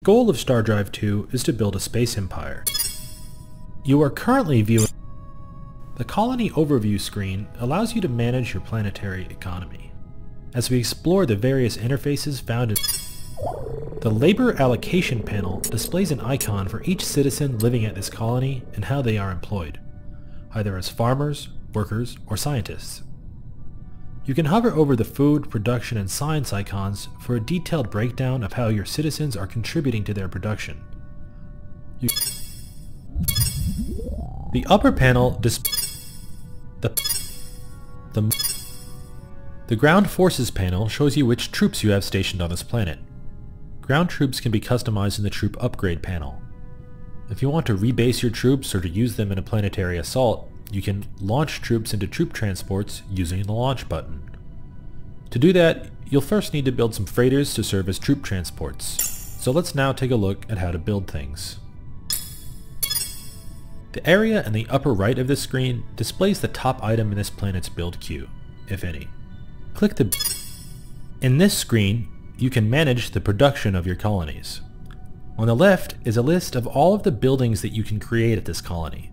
The goal of StarDrive 2 is to build a space empire. You are currently viewing the colony overview screen allows you to manage your planetary economy. As we explore the various interfaces found in the labor allocation panel displays an icon for each citizen living at this colony and how they are employed, either as farmers, workers, or scientists. You can hover over the food, production, and science icons for a detailed breakdown of how your citizens are contributing to their production. The upper panel displays the ground forces panel shows you which troops you have stationed on this planet. Ground troops can be customized in the troop upgrade panel. If you want to rebase your troops or to use them in a planetary assault, you can launch troops into troop transports using the launch button. To do that, you'll first need to build some freighters to serve as troop transports. So let's now take a look at how to build things. The area in the upper right of this screen displays the top item in this planet's build queue, if any. Click the... In this screen, you can manage the production of your colonies. On the left is a list of all of the buildings that you can create at this colony.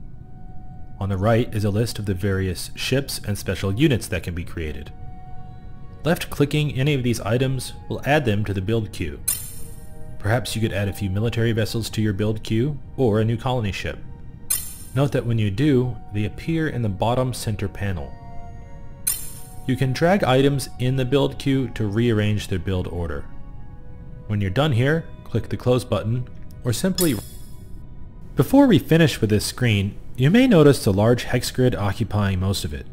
On the right is a list of the various ships and special units that can be created. Left-clicking any of these items will add them to the build queue. Perhaps you could add a few military vessels to your build queue, or a new colony ship. Note that when you do, they appear in the bottom center panel. You can drag items in the build queue to rearrange their build order. When you're done here, click the close button, or simply... Before we finish with this screen, you may notice the large hex grid occupying most of it.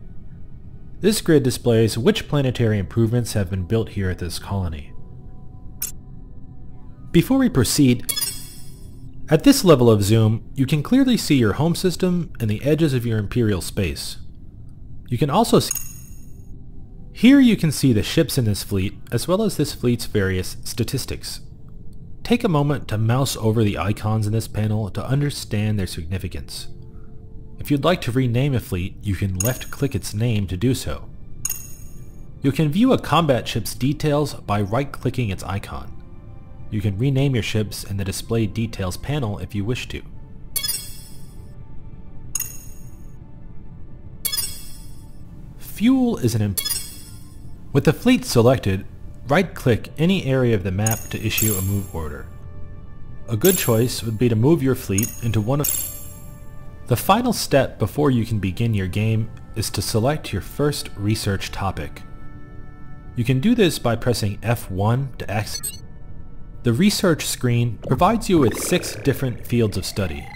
This grid displays which planetary improvements have been built here at this colony. Before we proceed, at this level of zoom, you can clearly see your home system and the edges of your imperial space. You can also see... Here you can see the ships in this fleet, as well as this fleet's various statistics. Take a moment to mouse over the icons in this panel to understand their significance. If you'd like to rename a fleet, you can left-click its name to do so. You can view a combat ship's details by right-clicking its icon. You can rename your ships in the Display Details panel if you wish to. Fuel is With the fleet selected, right-click any area of the map to issue a move order. A good choice would be to move your fleet into one of... The final step before you can begin your game is to select your first research topic. You can do this by pressing F1 to access. The research screen provides you with 6 different fields of study.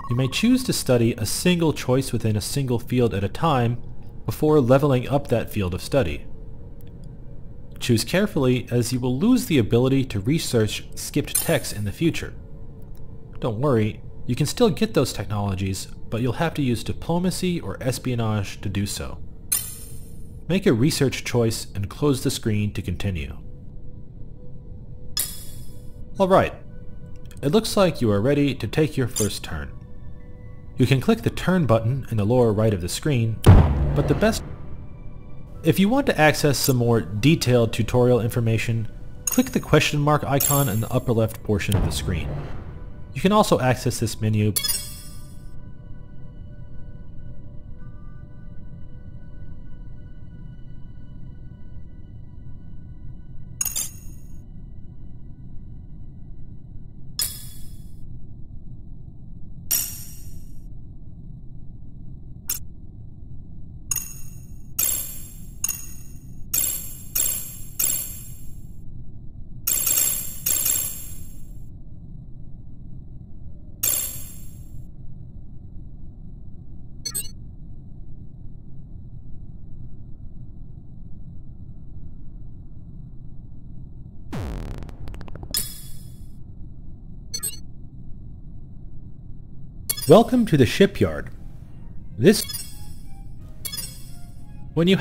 You may choose to study a single choice within a single field at a time before leveling up that field of study. Choose carefully, as you will lose the ability to research skipped text in the future. Don't worry, you can still get those technologies, but you'll have to use diplomacy or espionage to do so. Make a research choice and close the screen to continue. Alright, it looks like you are ready to take your first turn. You can click the turn button in the lower right of the screen, but the best... If you want to access some more detailed tutorial information, click the question mark icon in the upper left portion of the screen. You can also access this menu . Welcome to the shipyard. When you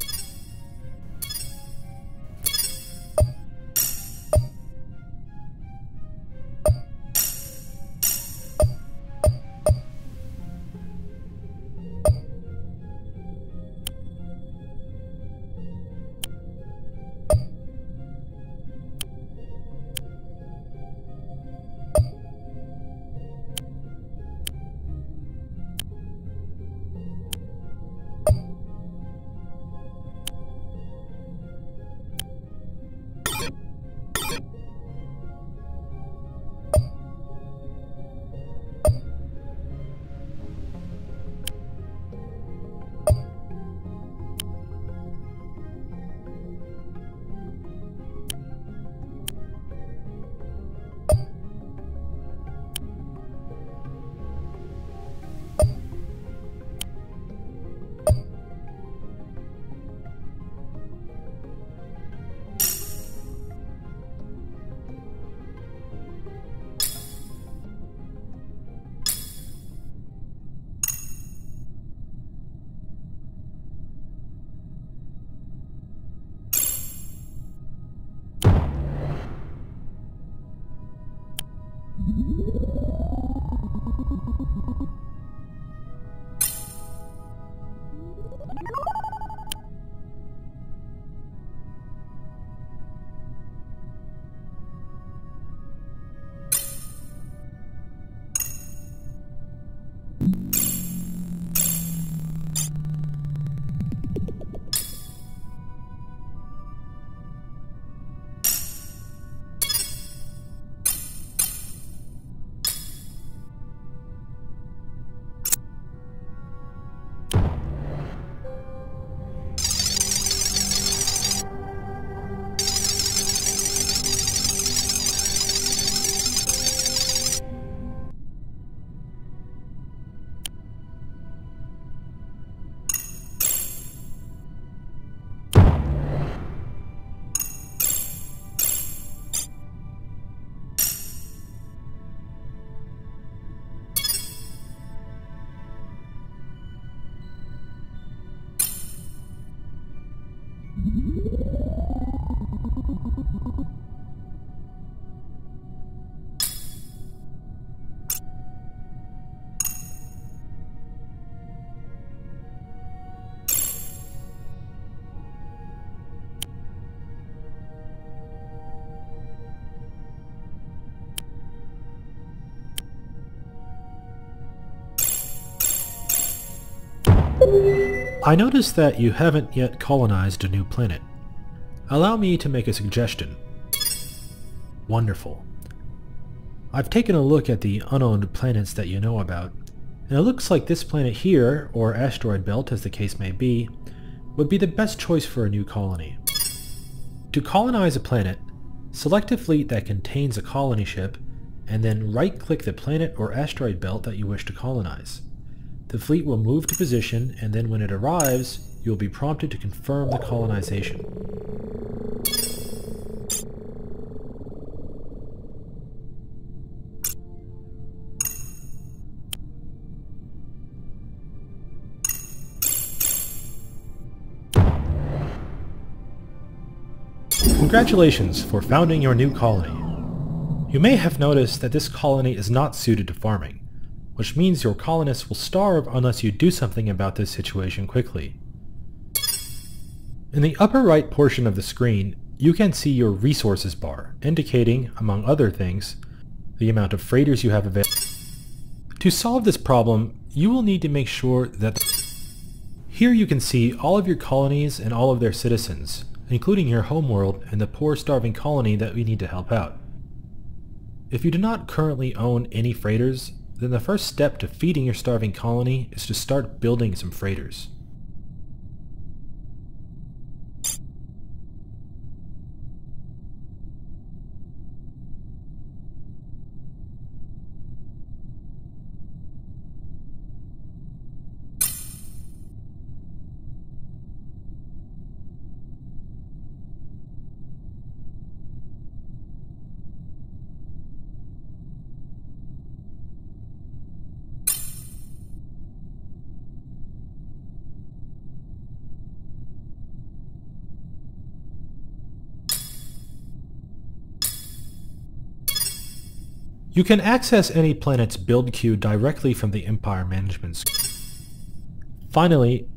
I noticed that you haven't yet colonized a new planet. Allow me to make a suggestion. Wonderful. I've taken a look at the unowned planets that you know about, and it looks like this planet here, or asteroid belt as the case may be, would be the best choice for a new colony. To colonize a planet, select a fleet that contains a colony ship, and then right-click the planet or asteroid belt that you wish to colonize. The fleet will move to position, and then when it arrives, you will be prompted to confirm the colonization. Congratulations for founding your new colony. You may have noticed that this colony is not suited to farming, which means your colonists will starve unless you do something about this situation quickly. In the upper right portion of the screen, you can see your resources bar, indicating, among other things, the amount of freighters you have available. To solve this problem, you will need to make sure that here you can see all of your colonies and all of their citizens, including your homeworld and the poor starving colony that we need to help out. If you do not currently own any freighters, then the first step to feeding your starving colony is to start building some freighters. You can access any planet's build queue directly from the Empire management screen. Finally,